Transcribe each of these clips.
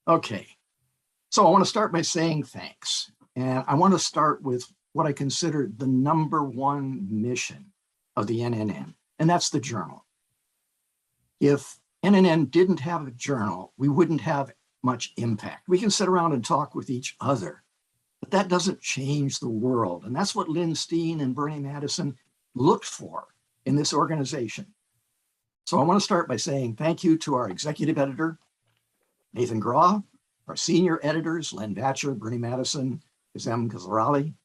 Okay, so I want to start by saying thanks. And I want to start with what I consider the #1 mission of the NNN, and that's the journal. If NNN didn't have a journal, we wouldn't have much impact. We can sit around and talk with each other, but that doesn't change the world. And that's what Lynn Steen and Bernie Madison looked for in this organization. So I want to start by saying thank you to our executive editor, Nathan Graw, our senior editors, Len Batcher, Bernie Madison, Kazem Ghazarali,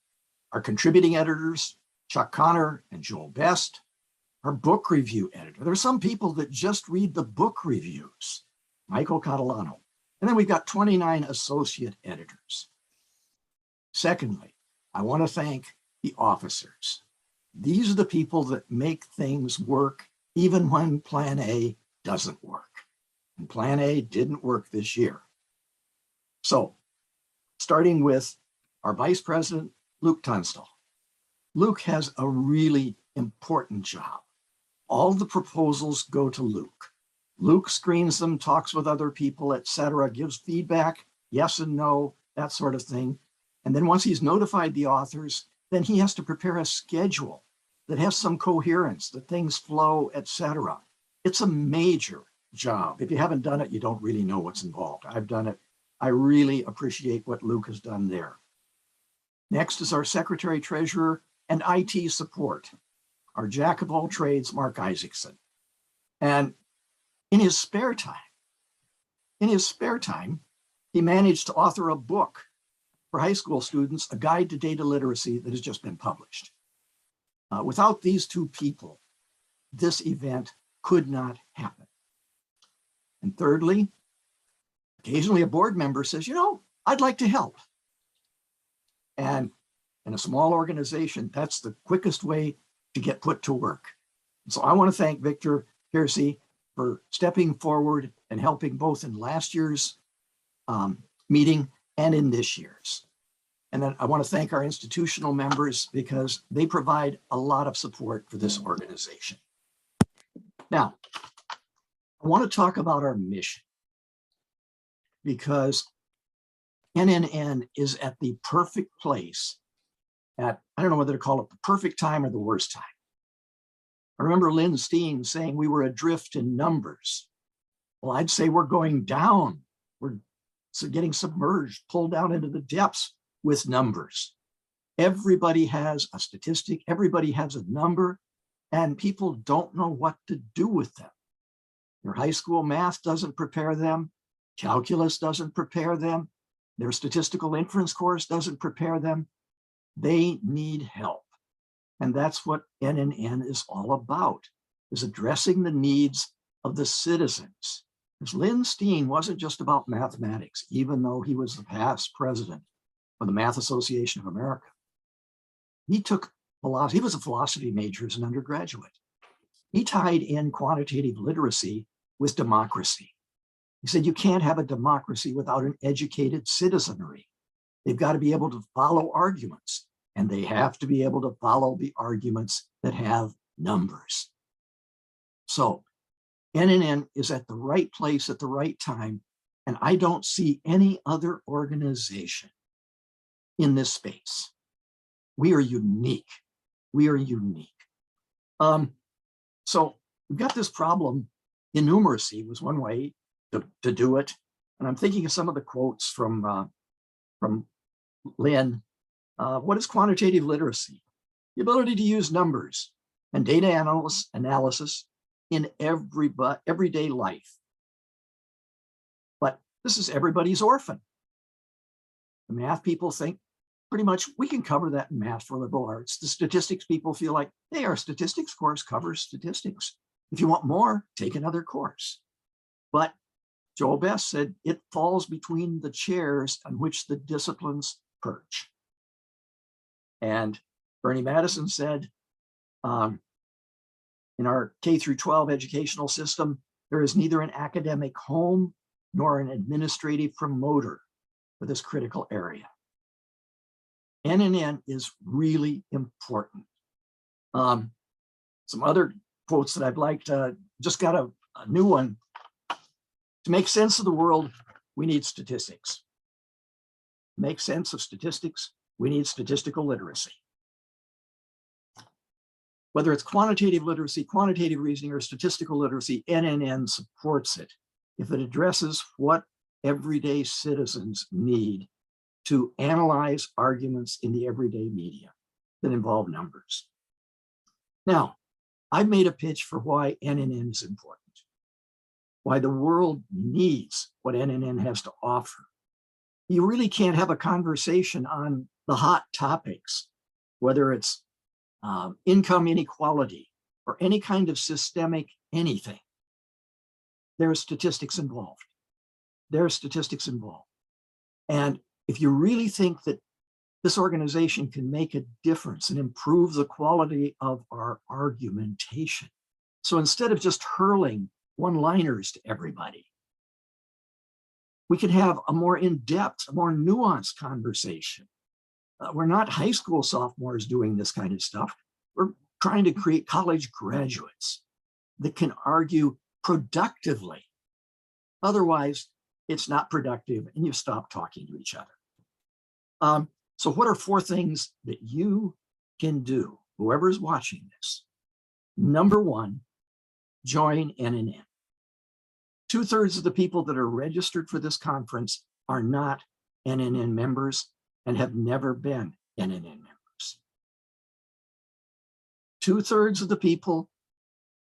our contributing editors, Chuck Connor and Joel Best, our book review editor. There are some people that just read the book reviews, Michael Catalano. And then we've got 29 associate editors. Secondly, I want to thank the officers. These are the people that make things work even when Plan A doesn't work. And Plan A didn't work this year. So, starting with our Vice President, Luke Tunstall. Luke has a really important job. All the proposals go to Luke. Luke screens them, talks with other people, etc., gives feedback, yes and no, that sort of thing. And then once he's notified the authors, then he has to prepare a schedule that has some coherence, that things flow, etc. It's a major job. If you haven't done it, you don't really know what's involved. I've done it. I really appreciate what Luke has done there. Next is our Secretary Treasurer and IT support, our jack of all trades, Mark Isaacson. And in his spare time, he managed to author a book for high school students, A Guide to Data Literacy, that has just been published. Without these two people, this event could not happen. And thirdly, occasionally a board member says, I'd like to help. And in a small organization, that's the quickest way to get put to work. So I want to thank Victor Piercy for stepping forward and helping both in last year's meeting and in this year's. And then I want to thank our institutional members because they provide a lot of support for this organization. Now, I want to talk about our mission because NNN is at the perfect place at, I don't know whether to call it the perfect time or the worst time. I remember Lynn Steen saying we were adrift in numbers. Well, I'd say we're going down. We're getting submerged, pulled down into the depths with numbers. Everybody has a statistic, everybody has a number, and people don't know what to do with them. Their high school math doesn't prepare them, calculus doesn't prepare them, their statistical inference course doesn't prepare them. They need help. And that's what NNN is all about, is addressing the needs of the citizens. Because Lynn Steen wasn't just about mathematics, even though he was the past president of the Math Association of America. He took philosophy, he was a philosophy major as an undergraduate. He tied in quantitative literacy with democracy. He said, you can't have a democracy without an educated citizenry. They've got to be able to follow arguments, and they have to be able to follow the arguments that have numbers. So NNN is at the right place at the right time, and I don't see any other organization in this space. We are unique. We are unique. So we've got this problem in numeracy was one way to do it. And I'm thinking of some of the quotes from Lynn. What is quantitative literacy? The ability to use numbers and data analysis in everyday life. But this is everybody's orphan. The math people think pretty much we can cover that in math for liberal arts. The statistics people feel like, hey, our statistics course covers statistics. If you want more, take another course. But Joel Best said it falls between the chairs on which the disciplines perch. And Bernie Madison said, in our K through 12 educational system, there is neither an academic home nor an administrative promoter for this critical area. NNN is really important. Some other quotes that I've liked, just got a new one. To make sense of the world, we need statistics. Make sense of statistics, we need statistical literacy. Whether it's quantitative literacy, quantitative reasoning, or statistical literacy, NNN supports it if it addresses what everyday citizens need to analyze arguments in the everyday media that involve numbers. Now, I've made a pitch for why NNN is important, why the world needs what NNN has to offer. You really can't have a conversation on the hot topics, whether it's income inequality or any kind of systemic anything. There are statistics involved. There are statistics involved. And if you really think that this organization can make a difference and improve the quality of our argumentation, so instead of just hurling one-liners to everybody, we can have a more in-depth, a more nuanced conversation. We're not high school sophomores doing this kind of stuff. We're trying to create college graduates that can argue productively. Otherwise, it's not productive and you stop talking to each other. So what are 4 things that you can do, whoever's watching this? Number 1, join NNN. 2/3 of the people that are registered for this conference are not NNN members and have never been NNN members. 2/3 of the people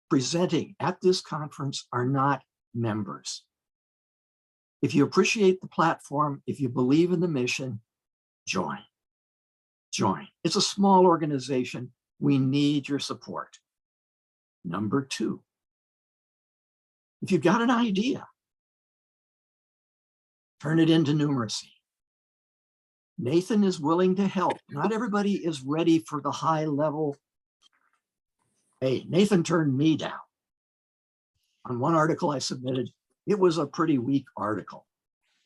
presenting at this conference are not members. If you appreciate the platform, if you believe in the mission, join. Join. It's a small organization. We need your support. Number 2, if you've got an idea, turn it into numeracy. Nathan is willing to help. Not everybody is ready for the high level. Hey, Nathan turned me down. On one article I submitted, it was a pretty weak article.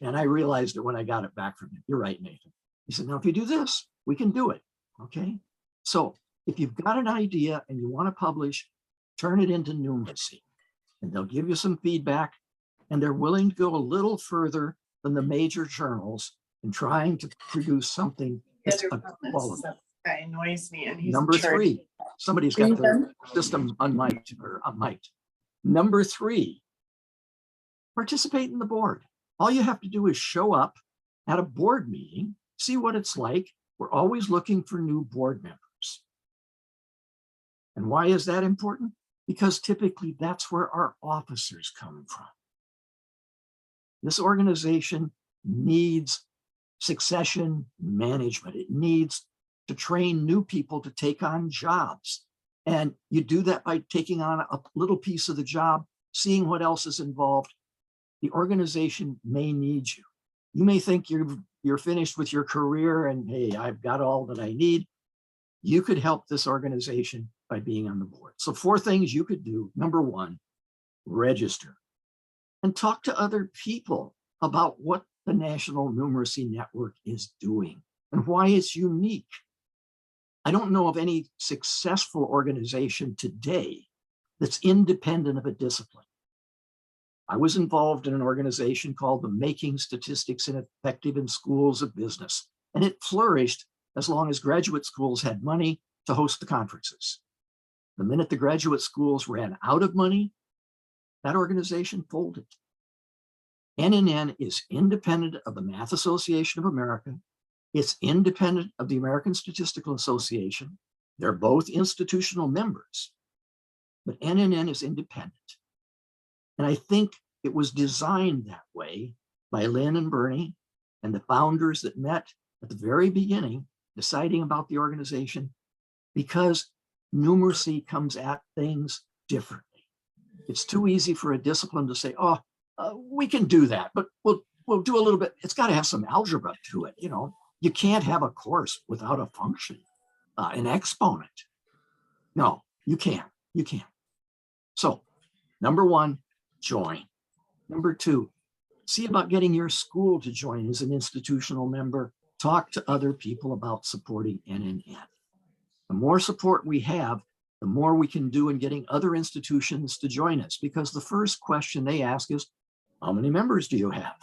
And I realized it when I got it back from him. You're right, Nathan. He said, now, if you do this, we can do it. Okay. So if you've got an idea and you want to publish, turn it into numeracy. And they'll give you some feedback. And they're willing to go a little further than the major journals in trying to produce something that's a quality. Guy annoys me, and he's Number 3, somebody's got their system unmiked or unmiked. Number 3, participate in the board. All you have to do is show up at a board meeting, see what it's like. We're always looking for new board members. And why is that important? Because typically that's where our officers come from. This organization needs succession management. It needs to train new people to take on jobs. And you do that by taking on a little piece of the job, seeing what else is involved. The organization may need you. You may think you're finished with your career and, hey, I've got all that I need. You could help this organization by being on the board. So 4 things you could do. Number 1, register and talk to other people about what the National Numeracy Network is doing and why it's unique. I don't know of any successful organization today that's independent of a discipline. I was involved in an organization called the Making Statistics Effective in Schools of Business, and it flourished as long as graduate schools had money to host the conferences. The minute the graduate schools ran out of money, that organization folded. NNN is independent of the Math Association of America. It's independent of the American Statistical Association. They're both institutional members, but NNN is independent. And I think it was designed that way by Lynn and Bernie and the founders that met at the very beginning, deciding about the organization, because numeracy comes at things differently. It's too easy for a discipline to say, oh, we can do that, but we'll do a little bit. It's got to have some algebra to it. You know, you can't have a course without a function, an exponent. No, you can't. You can't. So, number 1, join. Number 2, see about getting your school to join as an institutional member. Talk to other people about supporting NNN. The more support we have, the more we can do in getting other institutions to join us, because the first question they ask is, how many members do you have?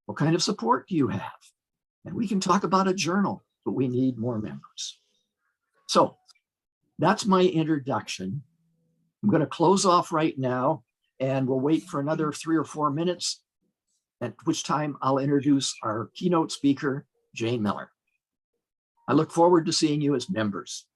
What kind of support do you have? And we can talk about a journal, but we need more members. So that's my introduction. I'm going to close off right now, and we'll wait for another 3 or 4 minutes, at which time I'll introduce our keynote speaker, Jane Miller. I look forward to seeing you as members.